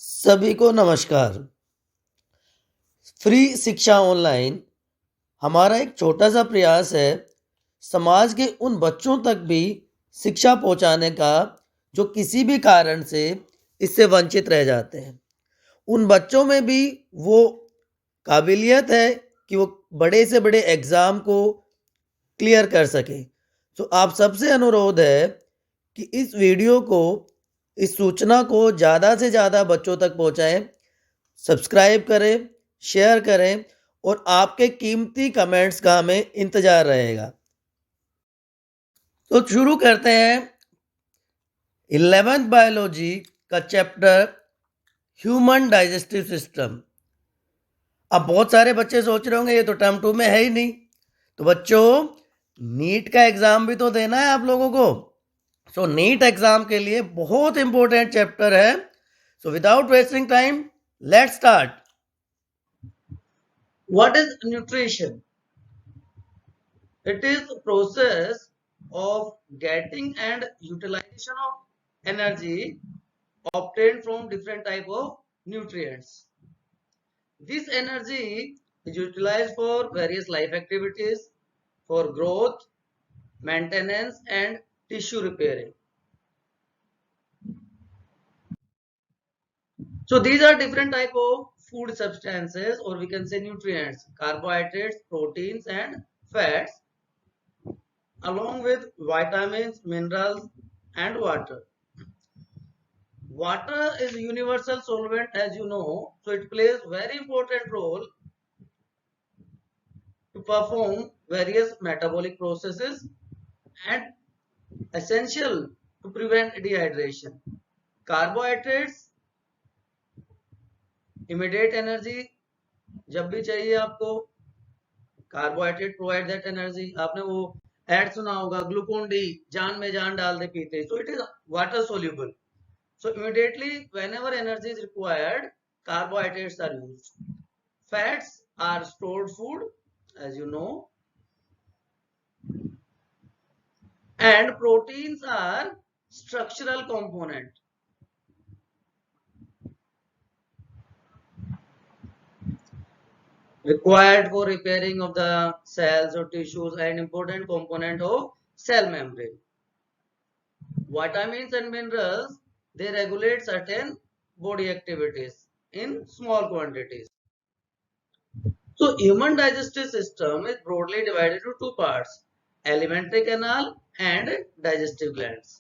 सभी को नमस्कार। फ्री शिक्षा ऑनलाइन हमारा एक छोटा सा प्रयास है समाज के उन बच्चों तक भी शिक्षा पहुंचाने का जो किसी भी कारण से इससे वंचित रह जाते हैं। उन बच्चों में भी वो काबिलियत है कि वो बड़े से बड़े एग्ज़ाम को क्लियर कर सकें। तो आप सबसे अनुरोध है कि इस वीडियो को, इस सूचना को ज़्यादा से ज़्यादा बच्चों तक पहुंचाएं, सब्सक्राइब करें, शेयर करें और आपके कीमती कमेंट्स का हमें इंतज़ार रहेगा। तो शुरू करते हैं 11th बायोलॉजी का चैप्टर ह्यूमन डाइजेस्टिव सिस्टम। अब बहुत सारे बच्चे सोच रहे होंगे ये तो टर्म 2 में है ही नहीं। तो बच्चों, नीट का एग्ज़ाम भी तो देना है आप लोगों को। सो नीट एग्ज़ाम के लिए बहुत इंपॉर्टेंट चैप्टर है। So without wasting time, let's start. What is nutrition? It is a process of getting and utilization of energy obtained from different type of nutrients. This energy is utilized for various life activities, for growth, maintenance and tissue repairing. So these are different type of food substances, or we can say nutrients: carbohydrates, proteins and fats, along with vitamins, minerals and water. Water is a universal solvent, as you know, so it plays very important role to perform various metabolic processes and essential to prevent dehydration. Carbohydrates, immediate energy जब भी चाहिए आपको, carbohydrate provide that energy. आपने वो add सुना होगा, Glucon D जान में जान डाल दे पीते, so it is water soluble. So immediately whenever energy is required, carbohydrates are used. Fats are stored food, as you know, and proteins are structural component. Required for repairing of the cells or tissues and important component of cell membrane. Vitamins and minerals, they regulate certain body activities in small quantities. So human digestive system is broadly divided into two parts: alimentary canal and digestive glands.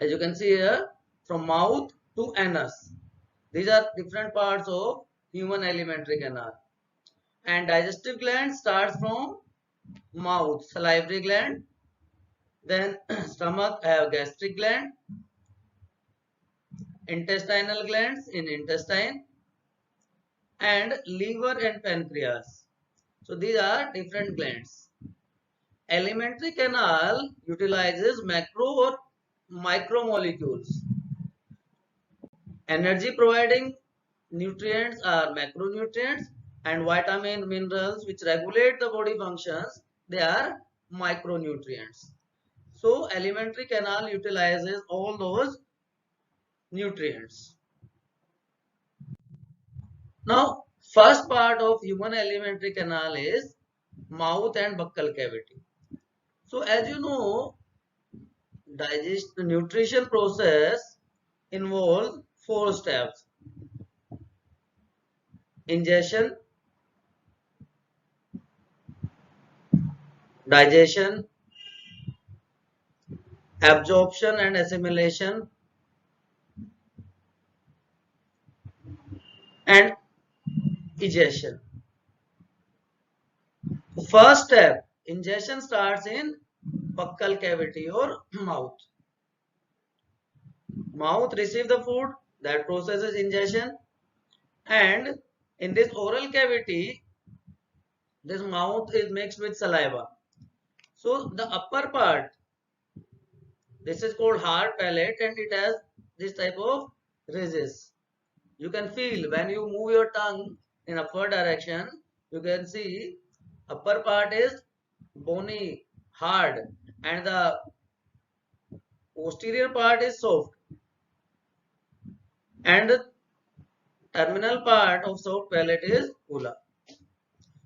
As you can see here, from mouth to anus, these are different parts of human alimentary canal. And digestive gland starts from mouth, salivary gland, then stomach have gastric gland, intestinal glands in intestine, and liver and pancreas. So these are different glands. Alimentary canal utilizes macro or micromolecules. Energy providing nutrients are macronutrients, and vitamin minerals which regulate the body functions, they are micronutrients. So alimentary canal utilizes all those nutrients. Now first part of human alimentary canal is mouth and buccal cavity. So as you know, the nutrition process involves four steps: ingestion, digestion, absorption and assimilation, and egestion. First step, ingestion, starts in buccal cavity or mouth. Mouth receives the food, that process is ingestion, and in this oral cavity, this mouth is mixed with saliva. So the upper part, this is called hard palate, and it has this type of ridges. You can feel when you move your tongue in upward direction, you can see upper part is bony, hard, and the posterior part is soft. and the terminal part of soft palate is ula.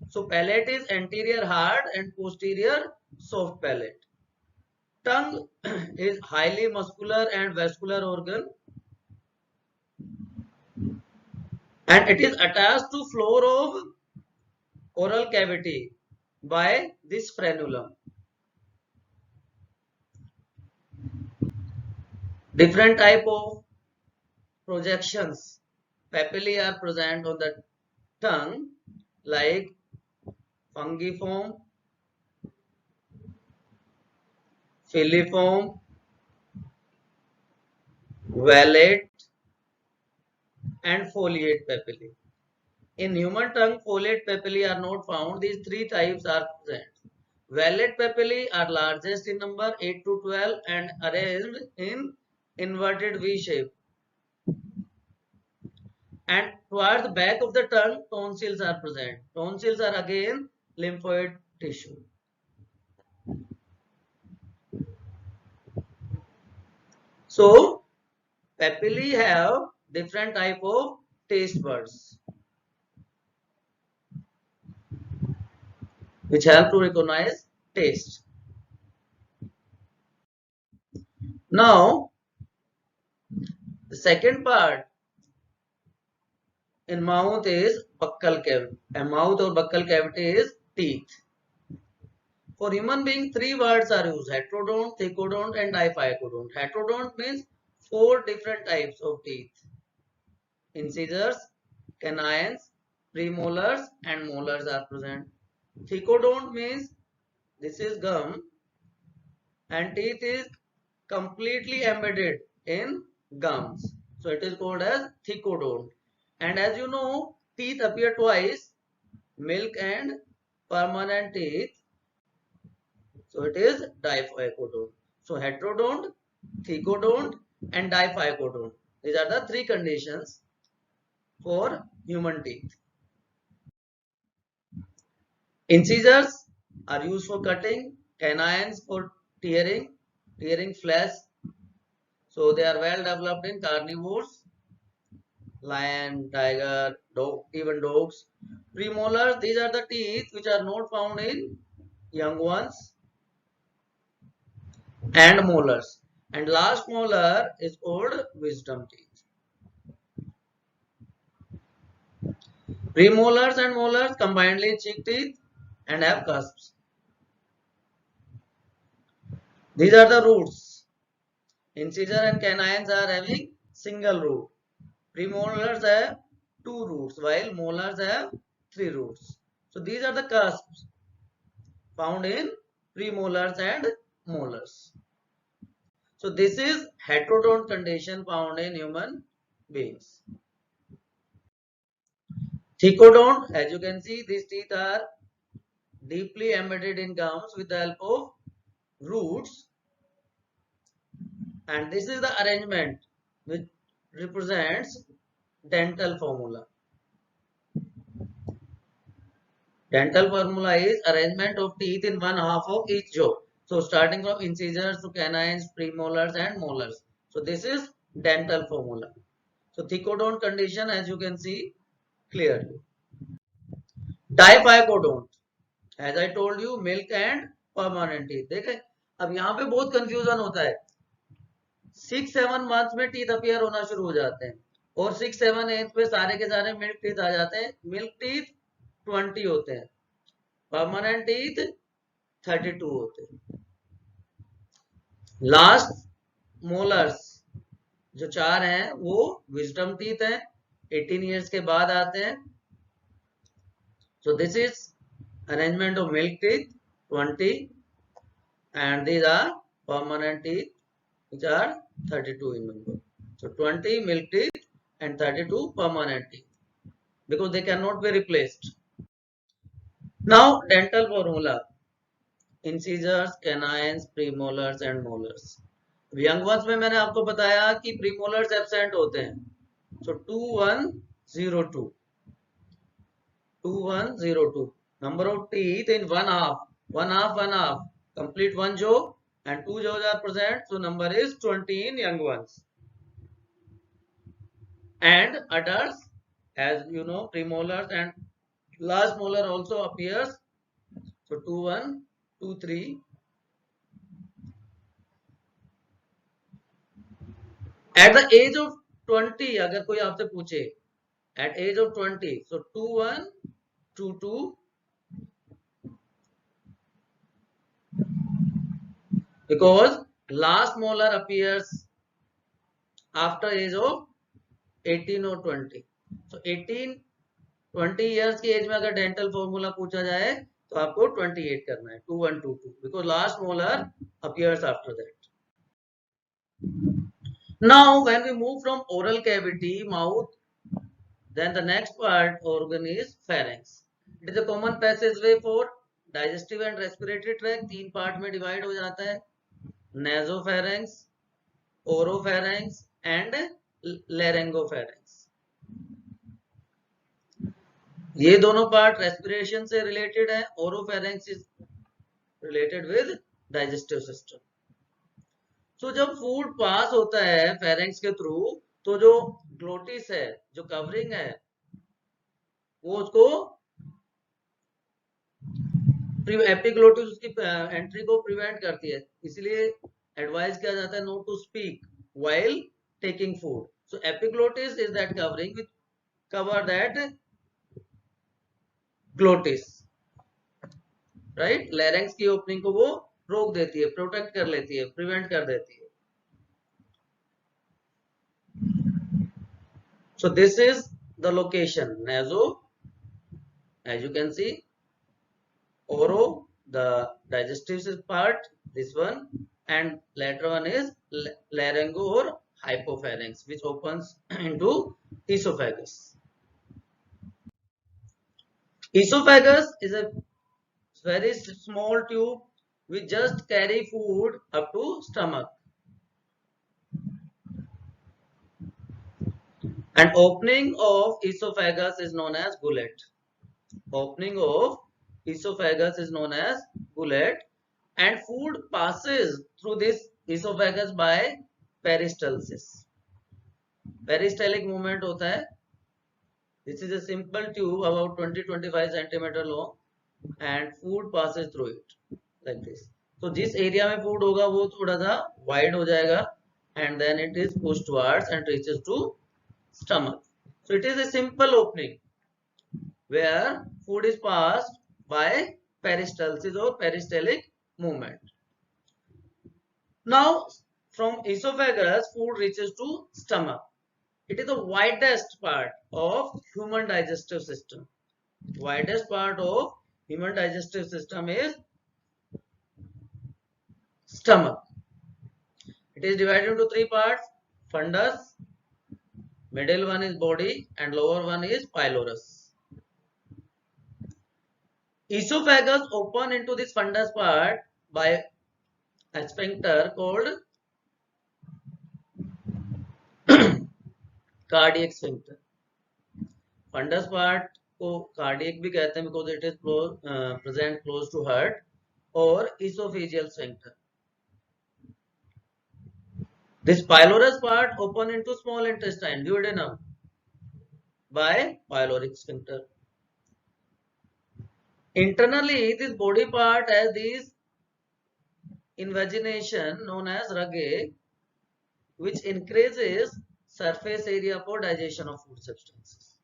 So palate is anterior hard and posterior soft palate. Tongue is highly muscular and vascular organ, and it is attached to floor of oral cavity by this frenulum. Different type of projections papillae are present on the tongue, like fungiform, filiform, valate, and foliate papillae. In human tongue, foliate papillae are not found. These three types are present. Valate papillae are largest in number 8 to 12 and arranged in inverted V shape. And towards the back of the tongue, tonsils are present. Tonsils are again lymphoid tissue. So, papillae have different type of taste buds, which help to recognize taste. Now, the second part in mouth is buccal cavity. And mouth or buccal cavity is teeth. For human being, three words are used: heterodont, thecodont, and diphycodont. Heterodont means four different types of teeth: incisors, canines, premolars, and molars are present. Thecodont means this is gum, and teeth is completely embedded in gums. So it is called as thecodont. And as you know, teeth appear twice: milk and permanent teeth. So it is diphycodont. So heterodont, thecodont, and diphycodont. These are the three conditions for human teeth. Incisors are used for cutting, canines for tearing flesh. So they are well developed in carnivores, lion, tiger, dog, even dogs. Premolars, these are the teeth which are not found in young ones, and molars. And last molar is called wisdom teeth. Premolars and molars combinedly cheek teeth and have cusps. These are the roots. Incisor and canines are having single root. Premolars have two roots, while molars have three roots. So these are the cusps found in premolars and molars. So this is heterodont condition found in human beings. Thecodont, as you can see, these teeth are deeply embedded in gums with the help of roots, and this is the arrangement which represents dental formula. Dental formula is arrangement of teeth in one half of each jaw. So starting from incisors to canines, premolars and molars. So this is dental formula. So thecodont condition, as you can see clearly. Diphycodont, as I told you, milk and permanent teeth. देखें अब यहाँ पे बहुत confusion होता है. 6-7 months में teeth appear होना शुरू हो जाते हैं और 6-7-8 पे सारे के सारे मिल्क टीथ आ जाते हैं. मिल्क टीथ 20 होते हैं, परमानेंट टीथ 32 होते हैं. लास्ट मोलर्स जो 4 हैं वो विजडम टीथ हैं, 18 years के बाद आते हैं. So this is arrangement of milk teeth 20, and these are permanent teeth which are 32 in number. So 20 milk teeth and 32 permanent teeth, because they cannot be replaced. Now dental formula: incisors, canines, premolars and molars. Young ones में मैंने आपको बताया कि premolars absent होते हैं. So 2102, 2102 number of teeth in one half, complete one jaw, and two jaws are present. So number is 20 in young ones. and adults, as you know, premolars and last molar also appears. So 2 1 2 3 at the age of 20, अगर कोई आपसे पूछे at age of 20, so 2 1 2 2, because last molar appears after age of 18 or 20. So 18 20 years की as में अगर dental formula पूछा जाए तो आपको 28 करना है, 2122, because last molar appears after that. Now when we move from oral cavity, mouth, then the next part organ is pharynx. It is a common passageway for digestive and respiratory tract. तीन part में divide हो जाता है, nasopharynx, oropharynx and laryngopharynx. ये दोनों part respiration से related है. Oropharynx is related with digestive system. So जब फूड पास होता है फेरेंक्स के थ्रू, तो जो ग्लोटिस है, जो कवरिंग है, वो उसको एपिग्लोटिस उसकी एंट्री को प्रिवेंट करती है. इसलिए एडवाइस किया जाता है not to speak while taking food. So epiglottis is that covering which cover that glottis, right. Larynx की ओपनिंग को वो रोक देती है, प्रोटेक्ट कर लेती है, प्रिवेंट कर देती है. So this is the location. Naso, as you can see, oro, the digestive part, this one, and later one is laryngo or hypopharynx, which opens into esophagus. Esophagus is a very small tube which just carry food up to stomach. And opening of esophagus is known as gullet. Opening of esophagus is known as gullet, and food passes through this esophagus by peristalsis. Peristaltic movement होता है. This is a simple tube about 20-25 centimeter long, and food passes through it like this. So जिस area में food होगा वो थोड़ा सा wide हो जाएगा, and then it is pushed towards and reaches to stomach. So it is a simple opening where food is passed by peristalsis or peristaltic movement. Now from esophagus food reaches to stomach. It is the widest part of human digestive system. Widest part of human digestive system is stomach. It is divided into three parts: fundus, middle one is body, and lower one is pylorus. Esophagus open into this fundus part by a sphincter called cardiac sphincter. Fundus part को cardiac भी कहते हैं because it is present close to heart, or esophageal sphincter. This pylorus part open into small intestine, duodenum, by pyloric sphincter. Internally, this body part has this invagination known as rugae, which increases surface area for digestion of food substances.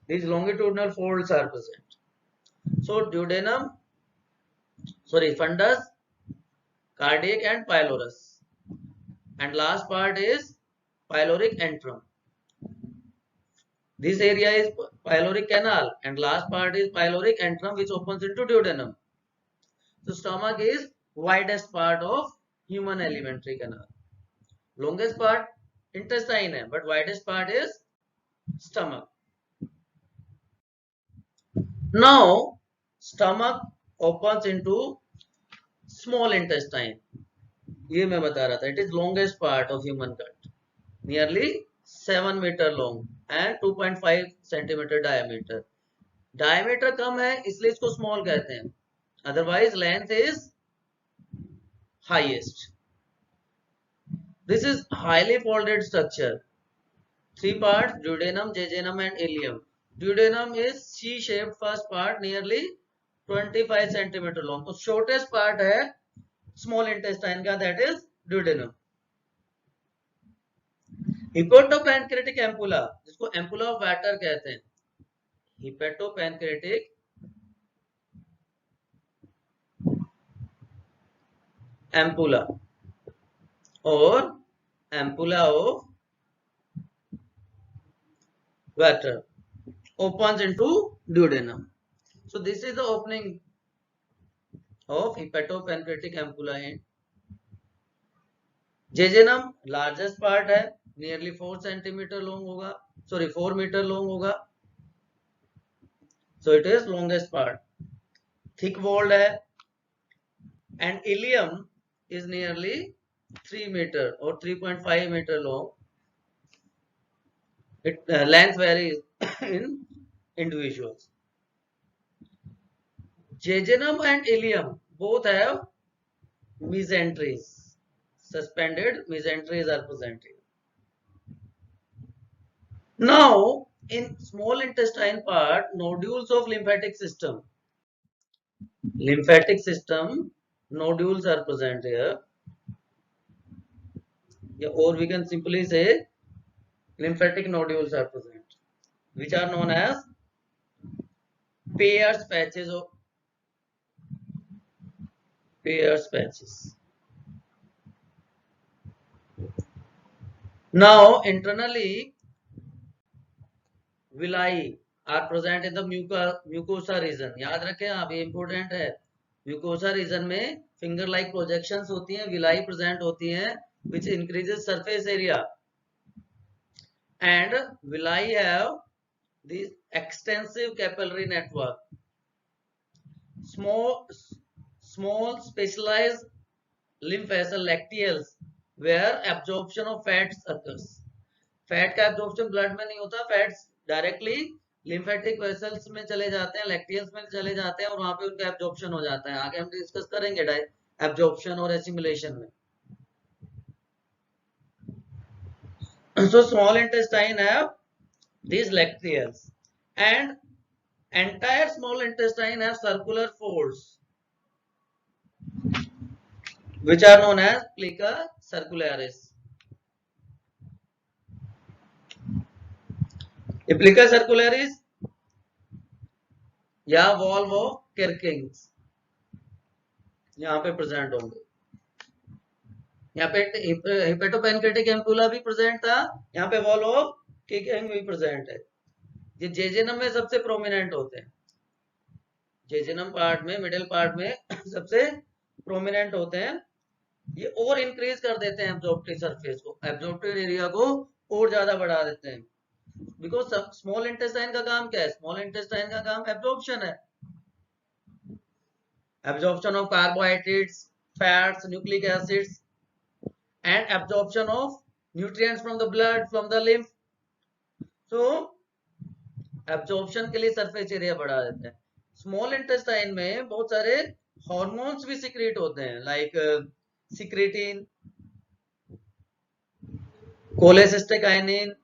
These longitudinal folds are present. So duodenum, fundus, cardiac and pylorus. And last part is pyloric antrum. This area is pyloric canal, and last part is pyloric antrum, which opens into duodenum. So stomach is widest part of human alimentary canal. Longest part intestine hai, but widest part is stomach. Now stomach opens into small intestine. ये मैं बता रहा था. It is longest part of human gut, nearly 7 meter long and 2.5 centimeter diameter. Diameter कम है इसलिए इसको small कहते हैं. Otherwise length is highest. This is highly folded structure. Three parts: duodenum, jejunum, and ileum. Duodenum is C-shaped first part, nearly 25 centimeter long. तो shortest part है small intestine का, that is duodenum. हिपेटोपैनक्रेटिक ampulla, जिसको ampulla of water कहते हैं, हिपेटोपैनक्रेटिक ampulla और ampulla of water opens into duodenum. So this is the opening of hepatopancreatic ampulla in jejunum. Largest part है, nearly 4 centimeter long होगा, sorry 4 meter long होगा, so it is longest part, thick walled है, and ileum is nearly 3 meter or 3.5 meter long. It length varies in individuals. Jejunum and ileum both have mesenteries. Suspended mesenteries are present here. Now, in small intestine part, nodules of lymphatic system. Lymphatic system nodules are present here. Yeah, or we can simply say lymphatic nodules are present, which are known as Peyer's patches of Peyer's patches. Now, internally, villi are present in the mucosa region. याद रखें आप, ये important है. Mucosa region में finger like projections होती हैं, villi present होती हैं, which increases surface area. And villi have this extensive capillary network. Small specialized lymph vessel lacteals where absorption of fats occurs. Fat का एब्जॉर्प्शन ब्लड में नहीं होता, fats directly lymphatic vessels में चले जाते हैं, लैक्टियल्स में चले जाते हैं और वहां पे उनका एब्जॉर्प्शन हो जाता है. आगे हम डिस्कस करेंगे एब्जॉर्प्शन और एसिमिलेशन में. So small intestine have these lacteals and entire small intestine have circular folds which are known as plica circularis. plica circularis या वॉल्व ऑफ केर्किंग्स यहाँ पे प्रेजेंट होंगे. यहाँ पे हिपेटोपैनक्रेटिक एम्पुला भी प्रेजेंट था, यहाँ पे वॉल्व ऑफ केर्किंग भी प्रेजेंट है. ये जेजेनम में सबसे प्रोमिनेंट होते हैं, जेजेनम पार्ट में, मिडिल पार्ट में सबसे प्रोमिनेंट होते हैं. ये और इंक्रीज कर देते हैं एब्जॉर्प्टिव सरफेस को, एब्जॉर्प्टिव एरिया को और ज्यादा बढ़ा देते हैं. बिकॉज स्मॉल इंटेस्टाइन का काम क्या है? स्मॉल इंटेस्टाइन का काम एब्जॉर्प्शन है. Absorption of carbohydrates, fats, nucleic acids and absorption of nutrients from the blood, from the lymph. So absorption के लिए surface area बढ़ा देते हैं. Small intestine में बहुत सारे hormones भी secrete होते हैं, like secretin, cholecystokinin,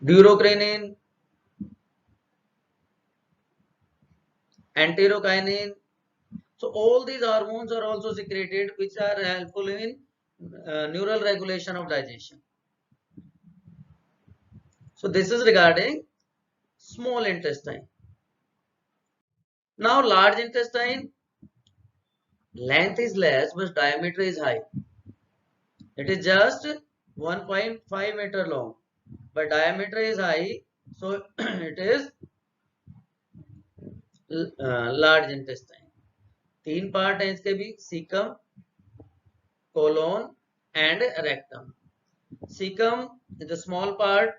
durocrinin, enterokinin. So all these hormones are also secreted, which are helpful in neural regulation of digestion. So this is regarding small intestine. Now large intestine, length is less but diameter is high. It is just 1.5 meter long, but diameter is high, so it is large intestine. 3 part है इसके भी, caecum, colon and rectum. Caecum is the small part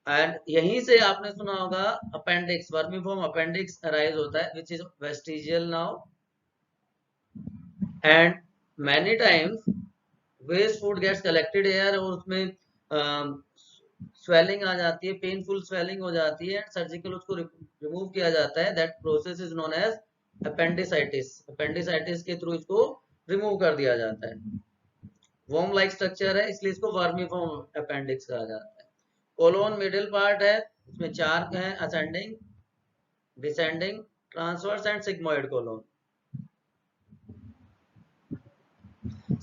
and यहीं से आपने सुना होगा appendix, vermiform appendix arise होता है, which is vestigial now. And many times waste food gets collected here और उसमें स्वेलिंग आ जाती है, पेनफुल स्वेलिंग हो जाती है, सर्जिकल उसको रिमूव किया जाता है. That process is known as appendicitis. Appendicitis के थ्रू इसको रिमूव कर दिया जाता है. वॉर्म लाइक स्ट्रक्चर है, इसलिए इसको वर्मीफॉर्म अपेंडिक्स कहा जाता है। कोलोन मिडिल पार्ट है, इसमें 4 हैं, ascending, descending, transverse and sigmoid colon.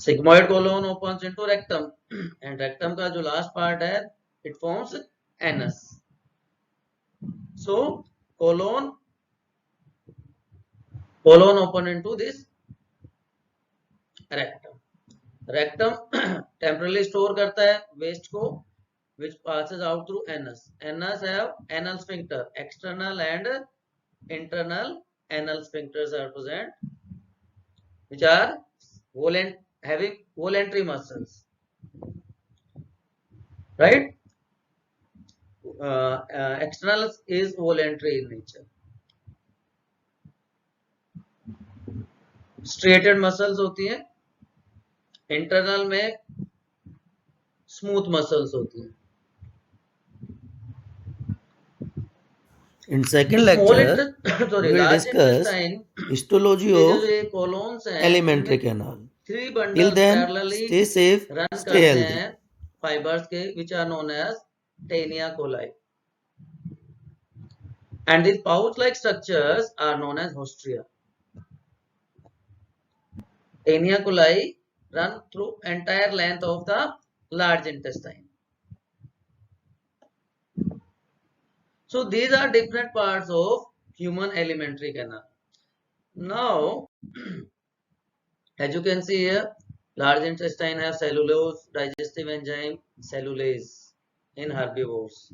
Sigmoid colon opens into rectum and rectum का जो लास्ट पार्ट है it forms anus. So colon open into this rectum. Rectum temporarily store करता है वेस्ट को which passes out through anus. Anus have anal sphincter, external and internal anal sphincters are present, which are having voluntary muscles, right? External is voluntary in nature. Straighted muscles होती हैं, internal में smooth muscles होती हैं. In second lecture, we will discuss histology of alimentary canal. Till then, stay safe, stay healthy. Fibers के which are known as Taenia coli, and these pouch-like structures are known as Hostria. Taenia coli run through entire length of the large intestine. So these are different parts of human alimentary canal. Now, as you can see here, large intestine have cellulose, digestive enzyme, cellulase in herbivores.